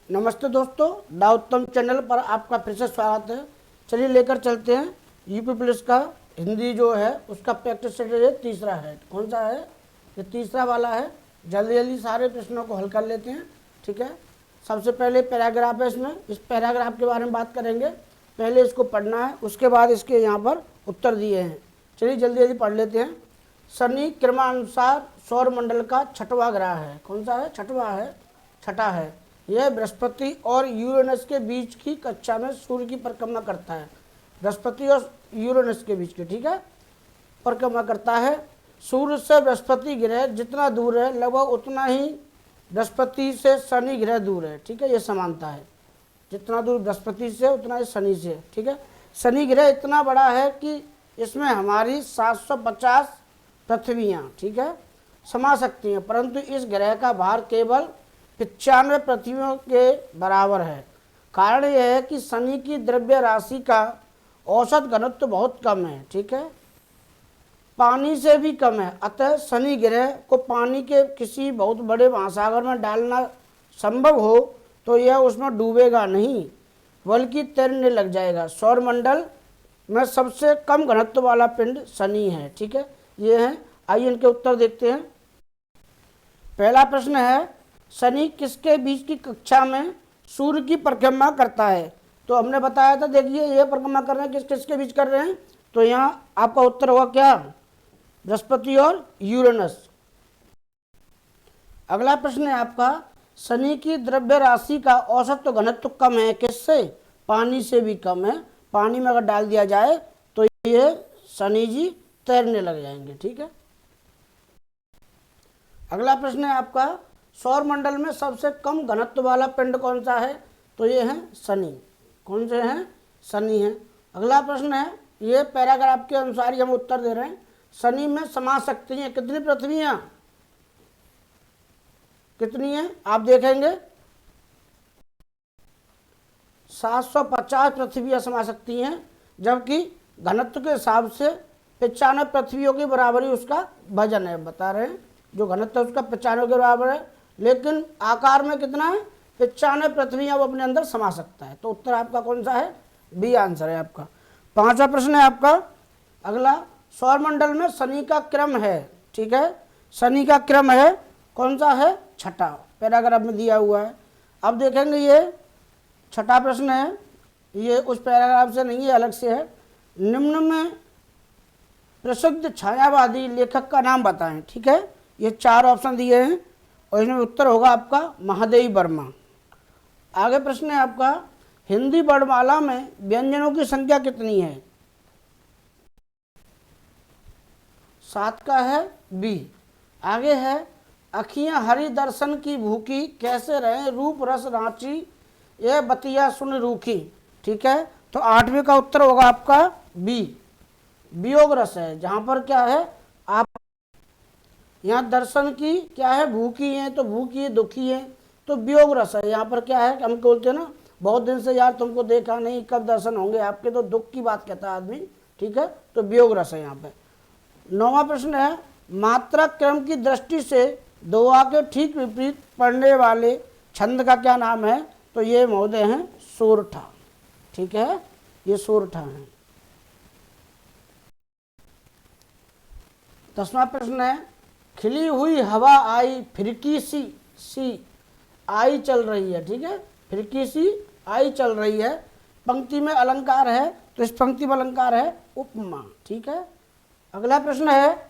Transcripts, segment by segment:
नमस्ते दोस्तों, दा उत्तम चैनल पर आपका फिर से स्वागत है। चलिए लेकर चलते हैं यूपी पुलिस का हिंदी जो है उसका प्रैक्टिस सेट है, तीसरा है। कौन सा है? ये तीसरा वाला है। जल्दी जल्दी सारे प्रश्नों को हल कर लेते हैं, ठीक है। सबसे पहले पैराग्राफ है, इसमें इस पैराग्राफ के बारे में बात करेंगे। पहले इसको पढ़ना है, उसके बाद इसके यहाँ पर उत्तर दिए हैं। चलिए जल्दी जल्दी पढ़ लेते हैं। शनि क्रमानुसार सौरमंडल का छठवां ग्रह है। कौन सा है? छठवां है, छठा है। यह बृहस्पति और यूरेनस के बीच की कक्षा में सूर्य की परिक्रमा करता है। बृहस्पति और यूरेनस के बीच की, ठीक है, परिक्रमा करता है। सूर्य से बृहस्पति ग्रह जितना दूर है लगभग उतना ही बृहस्पति से शनि ग्रह दूर है, ठीक है। ये समानता है, जितना दूर बृहस्पति से उतना ही शनि से, ठीक है। शनि ग्रह इतना बड़ा है कि इसमें हमारी 750 पृथ्वियाँ, ठीक है, समा सकती हैं, परंतु इस ग्रह का भार केवल 95 पृथ्वियों के बराबर है। कारण यह है कि शनि की द्रव्य राशि का औसत घनत्व बहुत कम है, ठीक है, पानी से भी कम है। अतः शनि ग्रह को पानी के किसी बहुत बड़े महासागर में डालना संभव हो तो यह उसमें डूबेगा नहीं, बल्कि तैरने लग जाएगा। सौरमंडल में सबसे कम घनत्व वाला पिंड शनि है, ठीक है। ये है, आइए इनके उत्तर देखते हैं। पहला प्रश्न है, शनि किसके बीच की कक्षा में सूर्य की परिक्रमा करता है? तो हमने बताया था, देखिए ये परिक्रमा कर रहे हैं, किस किसके बीच कर रहे हैं, तो यहाँ आपका उत्तर होगा क्या? बृहस्पति और यूरेनस। अगला प्रश्न है आपका, शनि की द्रव्य राशि का औसत घनत्व कम है, किससे? पानी से भी कम है। पानी में अगर डाल दिया जाए तो ये शनि जी तैरने लग जाएंगे, ठीक है। अगला प्रश्न है आपका, सौरमंडल में सबसे कम घनत्व वाला पिंड कौन सा है? तो ये है शनि। कौन से हैं? शनि है। अगला प्रश्न है, ये पैराग्राफ के अनुसार ही हम उत्तर दे रहे हैं। शनि में समा सकती हैं कितनी पृथ्वियाँ? कितनी हैं आप देखेंगे? 750 पृथ्वियाँ समा सकती हैं, जबकि घनत्व के हिसाब से 95 पृथ्वियों की बराबरी उसका वजन है। बता रहे हैं जो घनत्व उसका 95 के बराबर है, लेकिन आकार में कितना है? 95 पृथ्वियाँ वो अपने अंदर समा सकता है। तो उत्तर आपका कौन सा है? बी आंसर है आपका। पांचवा प्रश्न है आपका अगला, सौरमंडल में शनि का क्रम है, ठीक है, शनि का क्रम है कौन सा है? छठा, पैराग्राफ में दिया हुआ है। अब देखेंगे ये छठा प्रश्न है, ये उस पैराग्राफ से नहीं है, अलग से है। निम्न में प्रसिद्ध छायावादी लेखक का नाम बताएं, ठीक है। ये 4 ऑप्शन दिए हैं और इसमें उत्तर होगा आपका महादेवी वर्मा। आगे प्रश्न है आपका, हिंदी वर्णमाला में व्यंजनों की संख्या कितनी है? 7 का है बी। आगे है, अखियां हरि दर्शन की भूखी, कैसे रहे रूप रस रांची, यह बतिया सुन रूखी, ठीक है। तो 8वें का उत्तर होगा आपका बी, वियोग रस है। जहाँ पर क्या है, आप यहाँ दर्शन की क्या है? भूखी है, तो भूखी है, दुखी है, तो वियोग रस है। यहाँ पर क्या है, हम बोलते हैं ना, बहुत दिन से यार तुमको देखा नहीं, कब दर्शन होंगे आपके, तो दुख की बात कहता है आदमी, ठीक है, तो वियोग रस है यहाँ पे। 9वां प्रश्न है, मात्रा क्रम की दृष्टि से दोहा के ठीक विपरीत पढ़ने वाले छंद का क्या नाम है? तो ये महोदय हैं सोरठा, ठीक है, ये सोरठा है। 10वां प्रश्न है, खिली हुई हवा आई फिरकी सी आई चल रही है, ठीक है, फिरकी सी आई चल रही है। पंक्ति में अलंकार है, तो इस पंक्ति में अलंकार है उपमा, ठीक है। अगला प्रश्न है,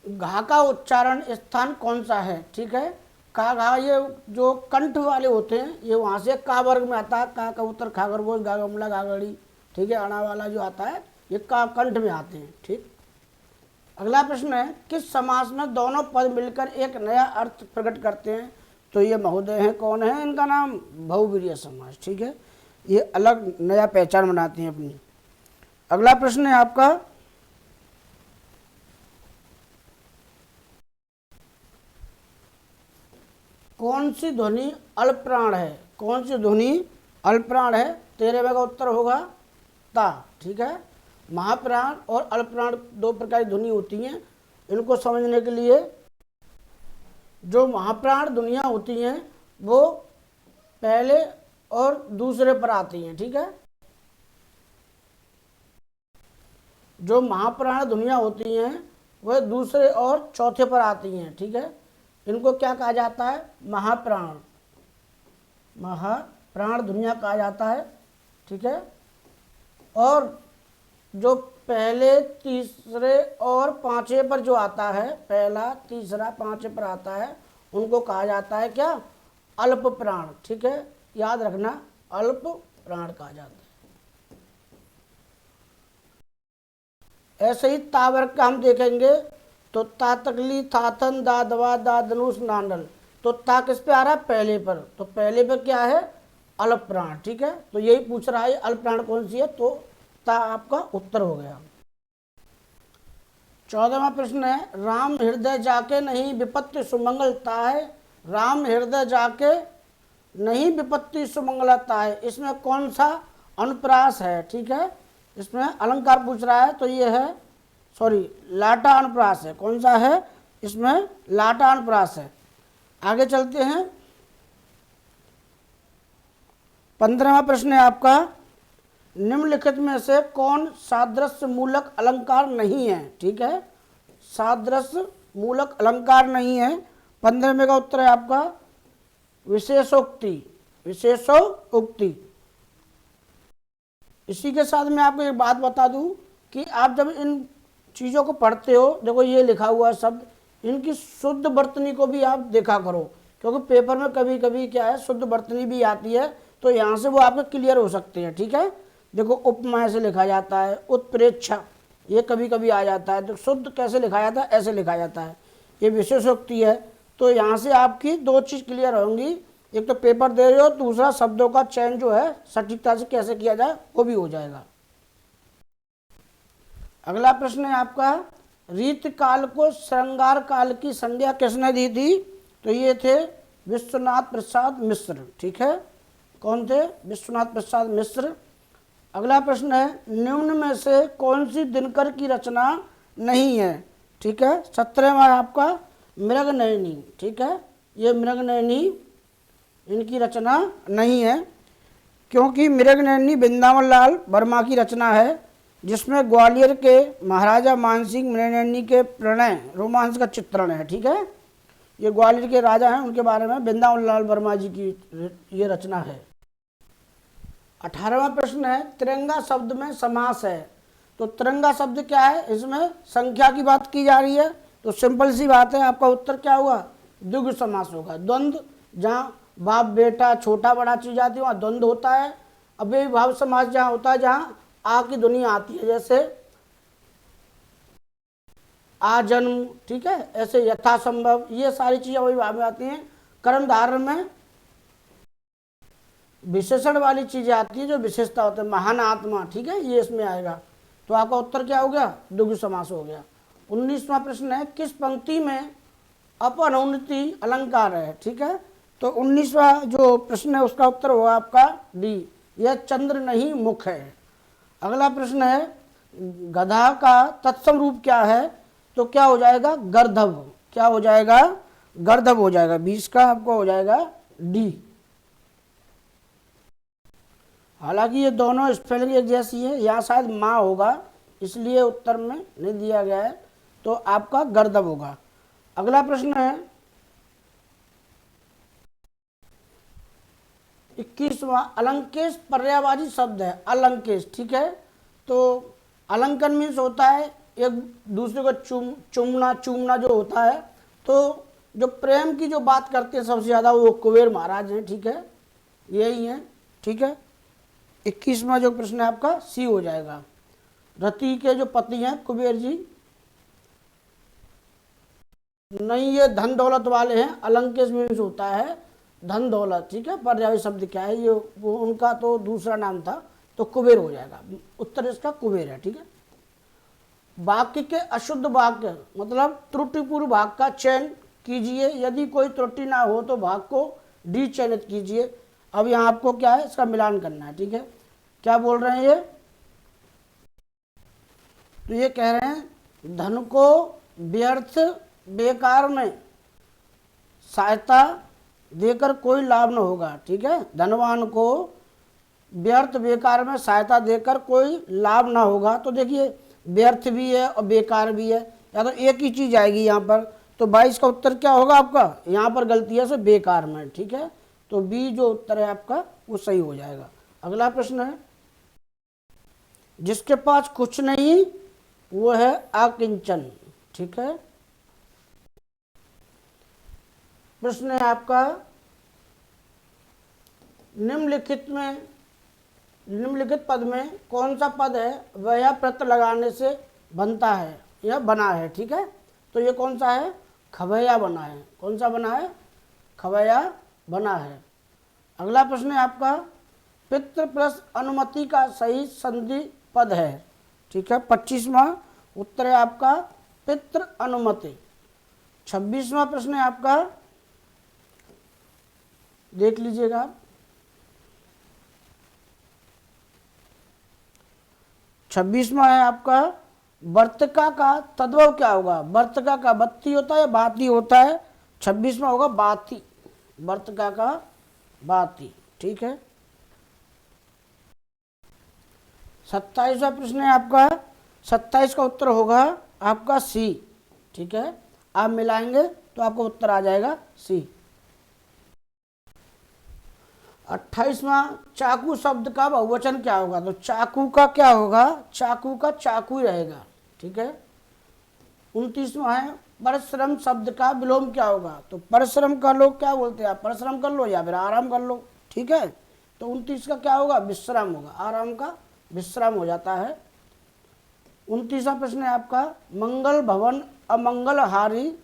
घा का उच्चारण स्थान कौन सा है? ठीक है, का घा, ये जो कंठ वाले होते हैं ये वहाँ से का वर्ग में आता है, का कबूतर खा खरगोश गा गमला गागड़ी, ठीक है, अणा वाला जो आता है ये का कंठ में आते हैं, ठीक। अगला प्रश्न है, किस समास में दोनों पद मिलकर एक नया अर्थ प्रकट करते हैं? तो ये महोदय हैं, कौन है इनका नाम? बहुब्रीहि समास, ठीक है, ये अलग नया पहचान बनाते हैं अपनी। अगला प्रश्न है आपका, कौन सी ध्वनि अल्पप्राण है? कौन सी ध्वनि अल्पप्राण है? 13वें का उत्तर होगा ता, ठीक है। महाप्राण और अल्पप्राण 2 प्रकार की ध्वनि होती हैं। इनको समझने के लिए जो महाप्राण ध्वनियाँ होती हैं वो पहले और दूसरे पर आती हैं, ठीक है। जो महाप्राण ध्वनियाँ होती हैं वह दूसरे और चौथे पर आती हैं, ठीक है। इनको क्या कहा जाता है? महाप्राण, महाप्राण ध्वनियाँ कहा जाता है, ठीक है। और जो पहले, तीसरे और पांचवें पर जो आता है, पहला, तीसरा, पांचवें पर आता है, उनको कहा जाता है क्या? अल्प प्राण, ठीक है। याद रखना, अल्प प्राण कहा जाता है। ऐसे ही ता वर्ग का हम देखेंगे तो ता तकली, थाथन, दा दवा, दा धनुष, नांडल। तो ता किस पे आ रहा है? पहले पर। तो पहले पर क्या है? अल्प प्राण, ठीक है। तो यही पूछ रहा है अल्प प्राण कौन सी है, तो ता आपका उत्तर हो गया। 14वां प्रश्न है, राम हृदय जाके नहीं विपत्ति सुमंगलता है। राम हृदय जाके नहीं विपत्ति सुमंगलता है, इसमें कौन सा अनुप्रास है, ठीक है। इसमें अलंकार पूछ रहा है, तो ये है, सॉरी, लाटा अनुप्रास है। कौन सा है? इसमें लाटा अनुप्रास है। आगे चलते हैं। 15वां प्रश्न है आपका, निम्नलिखित में से कौन सादृश्य मूलक अलंकार नहीं है, ठीक है। सादृश्य मूलक अलंकार नहीं है। 15वें का उत्तर है आपका विशेषोक्ति, विशेषोक्ति। इसी के साथ मैं आपको एक बात बता दूं कि आप जब इन चीज़ों को पढ़ते हो, देखो ये लिखा हुआ है शब्द, इनकी शुद्ध वर्तनी को भी आप देखा करो, क्योंकि पेपर में कभी कभी क्या है, शुद्ध वर्तनी भी आती है, तो यहाँ से वो आपके क्लियर हो सकते हैं, ठीक है। देखो उपमा ऐसे लिखा जाता है, उत्प्रेक्षा ये कभी कभी आ जाता है, तो शुद्ध कैसे लिखा जाता है? ऐसे लिखा जाता है। ये विशेषोक्ति है। तो यहाँ से आपकी दो चीज़ क्लियर होंगी, एक तो पेपर दे रहे हो, दूसरा शब्दों का चयन जो है सटीकता से कैसे किया जाए वो भी हो जाएगा। अगला प्रश्न है आपका, रीत काल को श्रृंगार काल की संज्ञा किसने दी थी? तो ये थे विश्वनाथ प्रसाद मिश्र, ठीक है। कौन थे? विश्वनाथ प्रसाद मिश्र। अगला प्रश्न है, निम्न में से कौन सी दिनकर की रचना नहीं है, ठीक है। 17वां आपका मृगनयनी, ठीक है। ये मृगनयनी इनकी रचना नहीं है, क्योंकि मृगनयनी वृंदावन लाल वर्मा की रचना है, जिसमें ग्वालियर के महाराजा मानसिंह मृगनयनी के प्रणय रोमांस का चित्रण है, ठीक है। ये ग्वालियर के राजा हैं, उनके बारे में वृंदावन लाल वर्मा जी की ये रचना है। 18वां प्रश्न है, तिरंगा शब्द में समास है। तो तिरंगा शब्द क्या है? इसमें संख्या की बात की जा रही है, तो सिंपल सी बात है, आपका उत्तर क्या होगा? द्विगु समास होगा। द्वंद्व, जहाँ बाप बेटा छोटा बड़ा चीज आती है वहाँ द्वंद्व होता है। अव्ययी भाव समास जहाँ होता है, जहाँ आ की ध्वनि आती है, जैसे आ जन्म, ठीक है, ऐसे यथासंभव, ये सारी चीजें वही भाव में आती हैं। कर्म धारण में विशेषण वाली चीजें आती है, जो विशेषता होती है, महान आत्मा, ठीक है, ये इसमें आएगा। तो आपका उत्तर क्या हो गया? द्विगु समास हो गया। 19वां प्रश्न है, किस पंक्ति में अपनोन्नति अलंकार है, ठीक है। तो 19वां जो प्रश्न है उसका उत्तर होगा आपका डी, यह चंद्र नहीं मुख है। अगला प्रश्न है, गधा का तत्सम रूप क्या है? तो क्या हो जाएगा? गर्दभ। क्या हो जाएगा? गर्दभ हो जाएगा। 20 का आपको हो जाएगा डी। हालांकि ये दोनों स्पेलिंग एक जैसी है, यहाँ शायद माँ होगा, इसलिए उत्तर में नहीं दिया गया है, तो आपका गर्दभ होगा। अगला प्रश्न है 21वां, अलंकेश पर्यायवाची शब्द है, अलंकेश, ठीक है। तो अलंकन मीन्स होता है एक दूसरे को चूमना, चूमना जो होता है। तो जो प्रेम की जो बात करते हैं सबसे ज़्यादा वो कुबेर महाराज हैं, ठीक है, यही है, ठीक है। 21वां जो प्रश्न है आपका सी हो जाएगा। रति के जो पति हैं कुबेर जी, नहीं, ये धन दौलत वाले हैं। अलंकेश मीन्स होता है धन दौलत, ठीक है। पर्यायी शब्द क्या है? ये वो उनका तो दूसरा नाम था, तो कुबेर हो जाएगा। उत्तर इसका कुबेर है, ठीक है। वाक्य के अशुद्ध वाक्य मतलब त्रुटिपूर्ण भाग का चयन कीजिए, यदि कोई त्रुटि ना हो तो भाग को डी चयनित कीजिए। अब यहाँ आपको क्या है, इसका मिलान करना है, ठीक है। क्या बोल रहे हैं ये? तो ये कह रहे हैं धन को व्यर्थ बेकार में सहायता देकर कोई लाभ न होगा, ठीक है। धनवान को व्यर्थ बेकार में सहायता देकर कोई लाभ ना होगा। तो देखिए व्यर्थ भी है और बेकार भी है, या तो एक ही चीज आएगी यहाँ पर। तो 22 का उत्तर क्या होगा आपका, यहाँ पर गलती है, सो बेकार में, ठीक है। तो बी जो उत्तर है आपका वो सही हो जाएगा। अगला प्रश्न है, जिसके पास कुछ नहीं वो है अकिंचन, ठीक है। प्रश्न है आपका, निम्नलिखित पद में कौन सा पद है वह यह प्रत्यय लगाने से बनता है या बना है, ठीक है। तो ये कौन सा है, खवैया बना है। कौन सा बना है, खवैया बना है। अगला प्रश्न है आपका, पितृ प्लस अनुमति का सही संधि पद है, ठीक है। 25वां उत्तर है आपका पितृ अनुमति। 26वां प्रश्न है आपका, देख लीजिएगा आप। 26वां है आपका, वर्तिका का तद्भव क्या होगा। वर्तिका का बत्ती होता है या बाती होता है। 26वां होगा बाती, वर्तिका का बाती, ठीक है। 27वां प्रश्न है आपका, 27 का उत्तर होगा आपका सी, ठीक है। आप मिलाएंगे तो आपका उत्तर आ जाएगा सी। 28वां, चाकू शब्द का बहुवचन क्या होगा। तो चाकू का क्या होगा, चाकू का चाकू ही रहेगा, ठीक है। 29वां है, परिश्रम शब्द का विलोम क्या होगा। तो परिश्रम का लोग क्या बोलते हैं, आप परिश्रम कर लो या फिर आराम कर लो, ठीक है। तो 29 का क्या होगा, विश्राम होगा, आराम का विश्राम हो जाता है। 29वां प्रश्न है आपका, मंगल भवन अमंगल हारी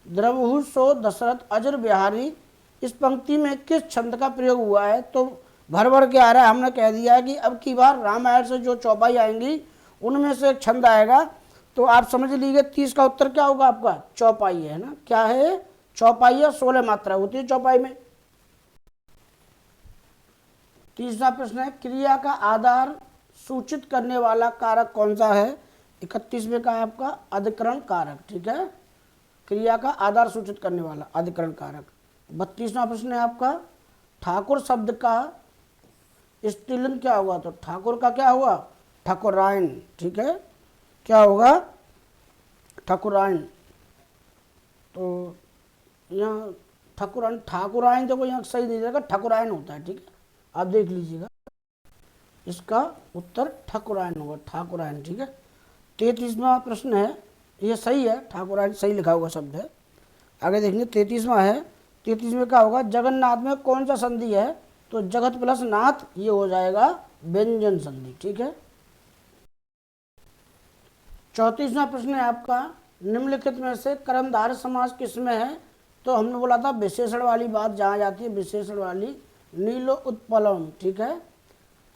द्रवहु सो दशरथ अजर बिहारी। इस पंक्ति में किस छंद का प्रयोग हुआ है। तो भर भर के आ रहा है, हमने कह दिया कि अब की बार रामायण से जो चौपाई आएंगी उनमें से एक छंद आएगा। तो आप समझ लीजिए 30 का उत्तर क्या होगा आपका, चौपाई है ना। क्या है, चौपाई है, 16 मात्रा होती है चौपाई में। 30वां प्रश्न है, क्रिया का आधार सूचित करने वाला कारक कौन सा है। 31वें का आपका अधिकरण कारक, ठीक है। क्रिया का आधार सूचित करने वाला अधिकरण कारक। 32वां प्रश्न है आपका, ठाकुर शब्द का स्त्रीलिंग क्या होगा। तो ठाकुर का क्या हुआ, ठाकुरायन, ठीक है। क्या होगा, ठाकुरायन। तो यहाँ ठाकुरायन देखो यहाँ सही नहीं रहेगा, ठाकुरायन होता है, ठीक है। आप देख लीजिएगा, इसका उत्तर ठाकुरायन होगा, ठाकुरायन, ठीक है। 33वां प्रश्न है, ये सही है, ठाकुरायन सही लिखा हुआ शब्द है। आगे देखिए 33वां है, 33वें का होगा, जगन्नाथ में कौन सा संधि है। तो जगत प्लस नाथ, ये हो जाएगा व्यंजन संधि, ठीक है। 34वां प्रश्न है आपका, निम्नलिखित में से कर्मधारय समास किसमें है। तो हमने बोला था विशेषण वाली बात जहाँ जाती है, विशेषण वाली, नीलो उत्पलम, ठीक है।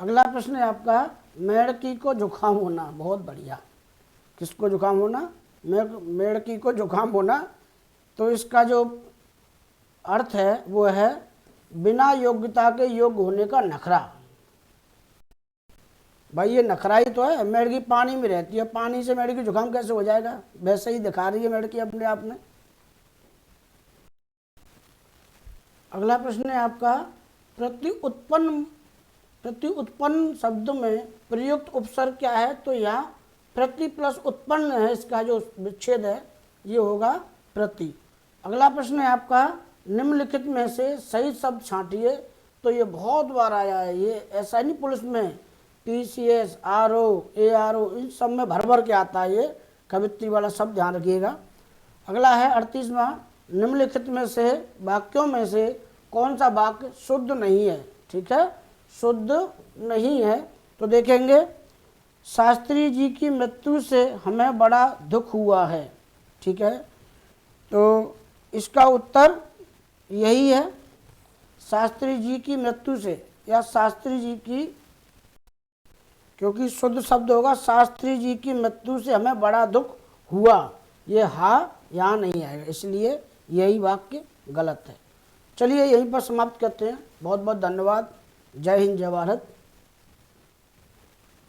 अगला प्रश्न है आपका, मेढ़की को जुकाम होना, बहुत बढ़िया। किसको जुकाम होना, मेढ़की को जुकाम होना। तो इसका जो अर्थ है वो है बिना योग्यता के योग्य होने का नखरा। भाई ये नखरा ही तो है, मेढ़की पानी में रहती है, पानी से मेढ़की जुकाम कैसे हो जाएगा। वैसे ही दिखा रही है मेढ़की अपने आप में। अगला प्रश्न है आपका, प्रति उत्पन्न शब्द में प्रयुक्त उपसर्ग क्या है। तो यहाँ प्रति प्लस उत्पन्न है, इसका जो विच्छेद है ये होगा प्रति। अगला प्रश्न है आपका, निम्नलिखित में से सही शब्द छांटिए। तो ये बहुत बार आया है, ये ऐसा नहीं पुलिस में PCS RO ARO इन सब में भर भर के आता है, ये कवित्री वाला शब्द ध्यान रखिएगा। अगला है 38वां, निम्नलिखित में से वाक्यों में से कौन सा वाक्य शुद्ध नहीं है, ठीक है, शुद्ध नहीं है। तो देखेंगे, शास्त्री जी की मृत्यु से हमें बड़ा दुख हुआ है, ठीक है। तो इसका उत्तर यही है, शास्त्री जी की मृत्यु से, या शास्त्री जी की, क्योंकि शुद्ध शब्द होगा, शास्त्री जी की मृत्यु से हमें बड़ा दुख हुआ। ये हा यहाँ नहीं आएगा, इसलिए यही वाक्य गलत है। चलिए यहीं पर समाप्त करते हैं। बहुत बहुत धन्यवाद। जय हिंद, जय भारत।